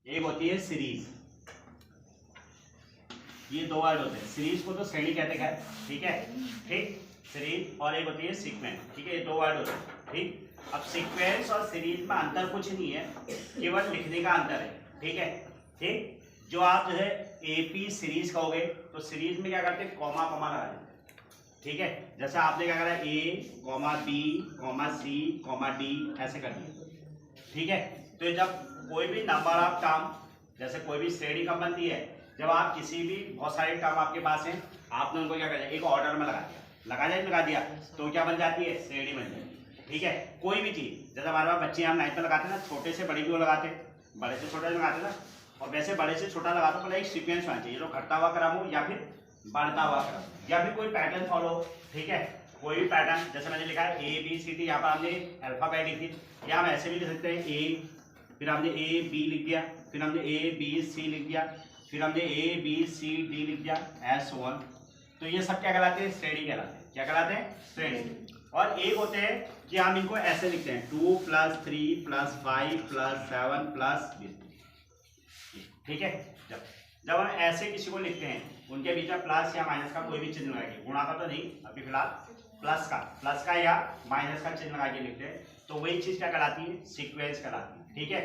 एक होती है सीरीज, ये दो वर्ड होते हैं। सीरीज को तो श्रेणी कहते हैं, ठीक है, ठीक, सीरीज, और एक होती है सीक्वेंस, ठीक है, ये दो वर्ड होते हैं, ठीक। अब सीक्वेंस और सीरीज में अंतर कुछ नहीं है, केवल लिखने का अंतर है, ठीक है, ठीक। जो आप जो है एपी सीरीज कहोगे तो सीरीज में क्या करते हैं, कॉमा कॉमा लगा देते हैं, ठीक है। जैसे आपने क्या करा, ए comma B comma C comma D ऐसे कर दिया, ठीक है। तो जब कोई भी नंबर ऑफ टर्म, जैसे कोई भी श्रेणी कब बनती है, जब आप किसी भी बहुत सारे टर्म आपके पास हैं, आपने उनको क्या कर एक ऑर्डर में लगा दिया तो क्या बन जाती है, श्रेणी बन जाती है, ठीक है। कोई भी चीज, जैसे हमारे पास बच्चे हम नाइन्थ में लगाते हैं ना, छोटे से बड़ी भी वो लगाते हैं, बड़े से छोटा लगाते ना, और वैसे बड़े से छोटा लगाते पहले एक सीक्वेंस होना चाहिए, जो घटता हुआ क्रम हो या फिर बढ़ता हुआ क्रम या फिर कोई पैटर्न फॉलो, ठीक है, कोई भी पैटर्न। जैसे मैंने लिखा है ए बी सी डी, यहाँ पर हमने अल्फाबेट लिखी, या हम ऐसे भी लिख सकते हैं ए, फिर हमने ए बी लिख दिया, फिर हमने ए बी सी लिख दिया, फिर हमने ए बी सी डी लिख दिया, एस वन। तो ये सब क्या कहलाते हैं, श्रेणी कहलाते हैं। क्या कहलाते हैं, श्रेणी। और एक होते हैं कि हम इनको ऐसे लिखते हैं 2 + 3 + 5 + 7 + 20, ठीक है। जब हम ऐसे किसी को लिखते हैं, उनके बीच में प्लस या माइनस का कोई भी चिन्ह लगाएंगे, गुणा का तो नहीं, अभी फिलहाल प्लस का या माइनस का चिन्ह लगा के लिखते हैं, तो वही चीज क्या कहलाती है, सीक्वेंस कहलाती है, ठीक है,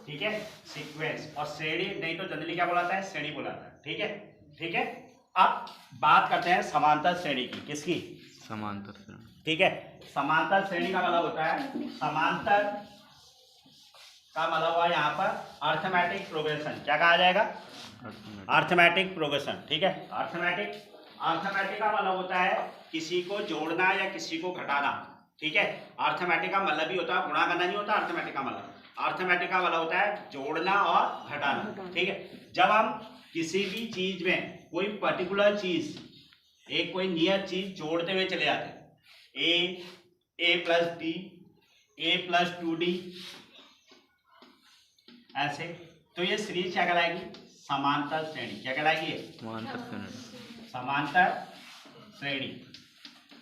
ठीक है, सीक्वेंस। और श्रेणी नहीं तो जनरली क्या बोलाता है, श्रेणी बोलाता है, ठीक है, ठीक है। अब बात करते हैं समांतर श्रेणी की, किसकी, समांतर श्रेणी, ठीक है। समांतर श्रेणी का मतलब होता है, समांतर का मतलब हुआ यहाँ पर अर्थमेटिक प्रोग्रेशन, क्या कहा जाएगा, अर्थमेटिक प्रोग्रेशन, ठीक है। अर्थमेटिक का मतलब होता है किसी को जोड़ना या किसी को घटाना, ठीक है। अर्थमेटिक का मतलब भी होता है, गुणा करना नहीं होता अर्थमेटिक का मतलब। अर्थमेटिक का मतलब होता है जोड़ना और घटाना, ठीक है। जब हम किसी भी चीज में कोई पर्टिकुलर चीज, एक कोई नियत चीज जोड़ते हुए चले जाते हैं, ए प्लस डी, ए प्लस 2d ऐसे, तो ये सीरीज क्या कहलाएगी, समांतर श्रेणी। क्या कहलाएगी, समांतर श्रेणी, समांतर श्रेणी,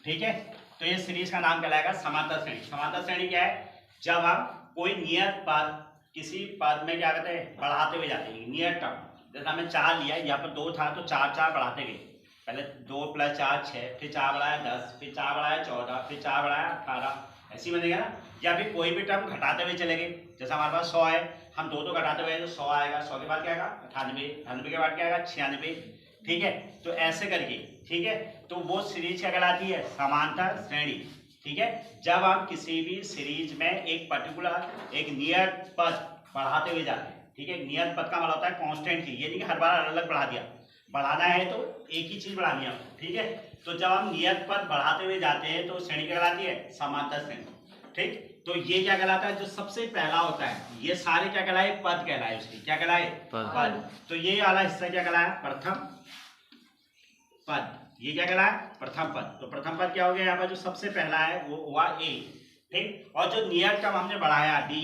ठीक है। तो ये सीरीज का नाम कहलाएगा समांतर श्रेणी। समांतर श्रेणी क्या है, जब हम कोई नियत पद किसी पद में क्या कहते हैं, बढ़ाते हुए जाते हैं, नियत टर्म। जैसे हमने 4 लिया, यहाँ पर 2 था तो 4 बढ़ाते गए, पहले 2 + 4 6, फिर 4 बढ़ाया 10, फिर 4 बढ़ाया 14, फिर 4 बढ़ाया 18, ऐसी बनेगा ना। या फिर कोई भी टर्म घटाते हुए चले गए, जैसे हमारे पास 100 है, हम 2 घटाते हुए तो 100 आएगा, 100 के बाद क्या आएगा 98, 98 के बाद क्या आएगा 96, ठीक है। तो ऐसे करके, ठीक है, तो वो सीरीज क्या कहलाती है, समांतर श्रेणी, ठीक है। जब हम किसी भी सीरीज में एक पर्टिकुलर एक नियत पद बढ़ाते हुए जाते हैं, ठीक है। नियत पद का मतलब होता है कांस्टेंट की, ये नहीं कि हर बार अलग अलग बढ़ा दिया, बढ़ाना है तो एक ही चीज बढ़ानी है, ठीक है। तो जब हम नियत पद बढ़ाते हुए जाते हैं तो श्रेणी क्या कहलाती है, समांतर श्रेणी, ठीक। तो ये क्या कहलाता है, जो सबसे पहला होता है, ये सारे क्या कहलाए, पद कहलाए, उसकी क्या कहलाए, पद। तो ये वाला हिस्सा क्या कहलाया, प्रथम पद, ये क्या कहलाया, प्रथम पद। तो प्रथम पद क्या हो गया, यहाँ पर जो सबसे पहला है वो हुआ ए, ठीक। और जो नियत टर्म हमने बढ़ाया डी,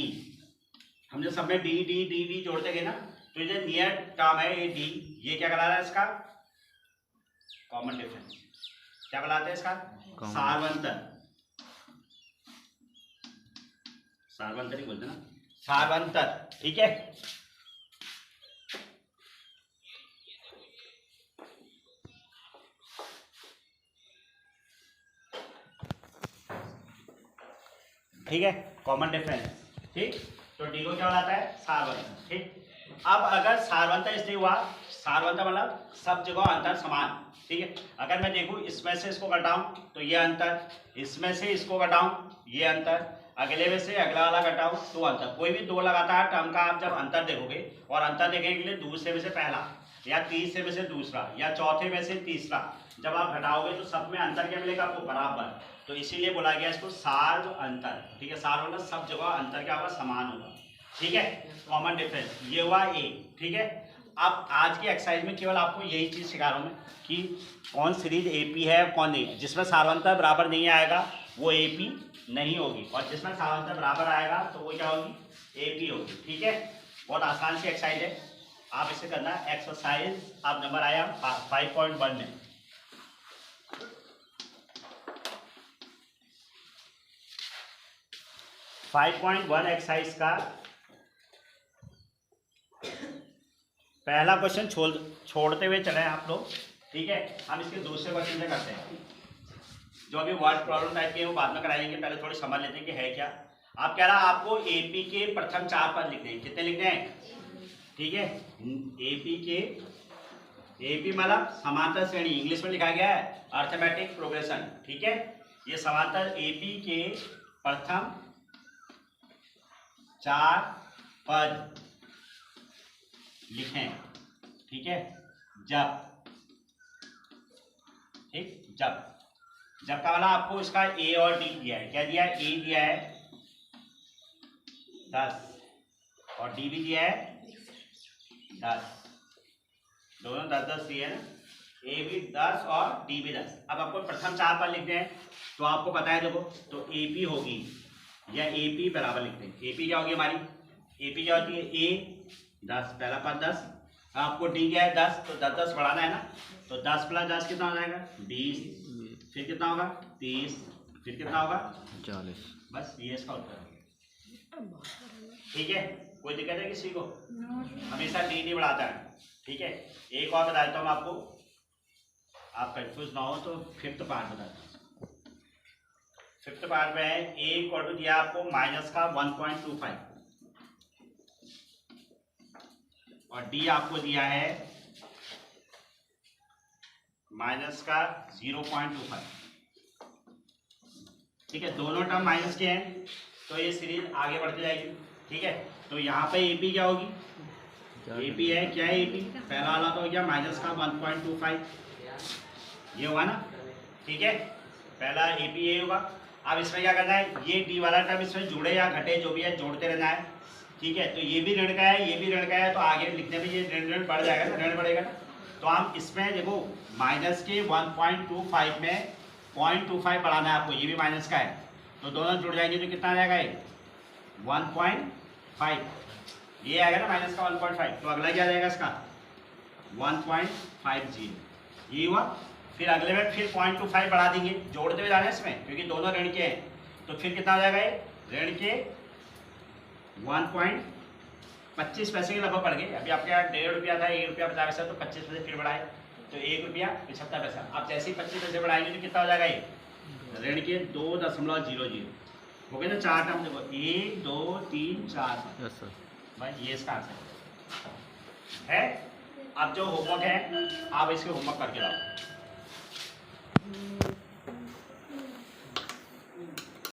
हमने सब में डी डी डी डी जोड़ते गए ना, तो ये नियत टर्म है ये डी, ये क्या कहला रहा है, इसका कॉमन डिफरेंस। क्या कहलाता है इसका, सार्वंतर, सार्वंतर ही बोलते ना, सार्वंतर, ठीक है। ठीक है, कॉमन डिफरेंस, ठीक। तो डी को क्या बताता है, सार्वंतर, ठीक। अब अगर सार्वंतर इसलिए हुआ, सार्वंतर मतलब सब जगह अंतर समान, ठीक है। अगर मैं देखूं इसमें से इसको घटाऊं तो ये अंतर, इसमें से इसको घटाऊं ये अंतर, अगले में से अगला वाला घटाऊं तो अंतर। कोई भी दो लगातार टर्म का आप जब अंतर देखोगे, और अंतर देखने के लिए दूसरे में से पहला या तीसरे में से दूसरा या चौथे में से तीसरा जब आप घटाओगे तो सब में अंतर क्या मिलेगा आपको, बराबर। तो इसीलिए बोला गया इसको सार्व अंतर, ठीक है। सार्व मतलब सब जगह अंतर क्या होगा, समान होगा, ठीक है, कॉमन डिफरेंस। ये हुआ ए, ठीक है। अब आज की एक्सरसाइज में केवल आपको यही चीज सिखा रहा हूं मैं कि कौन सीरीज एपी है कौन नहीं है। जिसमें सार्वंतर बराबर नहीं आएगा वो एपी नहीं होगी, और जिसमें सार्वंतर बराबर आएगा तो वो क्या होगी, एपी होगी, ठीक है। बहुत आसान सी एक्सरसाइज है, आप इसे करना। एक्सरसाइज आप नंबर आया 5.1 में, एक्सरसाइज का पहला क्वेश्चन छोड़ते हुए चले आप लोग, ठीक है। हम इसके दूसरे क्वेश्चन से करते हैं। जो अभी वर्ड प्रॉब्लम टाइप के वो बाद में कराएंगे, पहले थोड़ी समझ लेते हैं कि है क्या। आप कह रहा आपको एपी के प्रथम 4 पद लिखने हैं। कितने लिखने हैं? ठीक है, एपी मतलब समांतर श्रेणी, इंग्लिश में लिखा गया है अर्थमेटिक प्रोग्रेशन, ठीक है। ये समांतर एपी के प्रथम 4 पद लिखें, ठीक है। जब, ठीक, जब का वाला आपको इसका ए और डी दिया है। क्या दिया है? ए दिया है 10 और डी भी दिया है 10, दोनों 10-10 दिए हैं ना। ए भी 10 और डी भी 10। अब आपको प्रथम 4 पद लिखते हैं, तो आपको पता है, देखो, तो एपी होगी या एपी बराबर लिखते हैं। एपी क्या होगी हमारी? एपी क्या होती है? ए 10, पहला पद 10। आपको डी क्या है? 10, तो 10-10 बढ़ाना है ना। तो 10 + 10 कितना हो जाएगा? 20, फिर कितना होगा? 30, फिर कितना होगा? 40। बस ये इसका उत्तर है, ठीक है। कोई दिक्कत है किसी को? हमेशा डी बढ़ाता है, ठीक है। एक और बता देता हूँ आपको, आप कंफ्यूज ना हो तो 5th पार्ट बताता हूँ। 5th पार्ट में है ए इक्वल टू दिया आपको माइनस का 1.25 और डी आपको दिया है माइनस का 0.25, ठीक है। दोनों टर्म माइनस के हैं, तो ये सीरीज आगे बढ़ती जाएगी, ठीक है। तो यहाँ पे एपी क्या होगी? एपी है, क्या है एपी? पहला वाला तो हो गया माइनस का 1.25, ये होगा ना, ठीक है। पहला एपी ये होगा। अब इसमें क्या करना है? ये डी वाला टर्म इसमें जुड़े या घटे, जो भी है जोड़ते रहना है, ठीक है। तो ये भी ऋण का है, ये भी ऋण का है, तो आगे लिखने में ये ऋण बढ़ जाएगा ना, ऋण बढ़ेगा ना। तो हम इसमें देखो माइनस के 1.25 में 0.25 बढ़ाना है आपको, ये भी माइनस का है, तो दोनों जुड़ जाएंगे तो कितना आ जाएगा? ये 1.5, ये आएगा ना माइनस का 1.5। तो अगला क्या आ जाएगा इसका? 1.50, ये हुआ। फिर अगले में फिर 0.25 बढ़ा देंगे, जोड़ते हुए जाना है इसमें, क्योंकि दोनों ऋण के हैं। तो फिर कितना हो जाएगा? ये ऋण के 1.25 पैसे के लगभग पड़ गए। अभी आपके यहाँ 1.5 रुपया था, 1 रुपया 50 पैसा, तो 25 पैसे फिर बढ़ाए, तो 1 रुपया 75 पैसा। आप जैसे ही 25 पैसे बढ़ाएंगे तो कितना हो जाएगा? ये ऋण के 2.00 हो गए ना। 4 टर्म देखो, 1 2 3 4, यस सर। भाई ये इसका आंसर है। अब जो होमवर्क है आप इसके होमवर्क करके लाओ।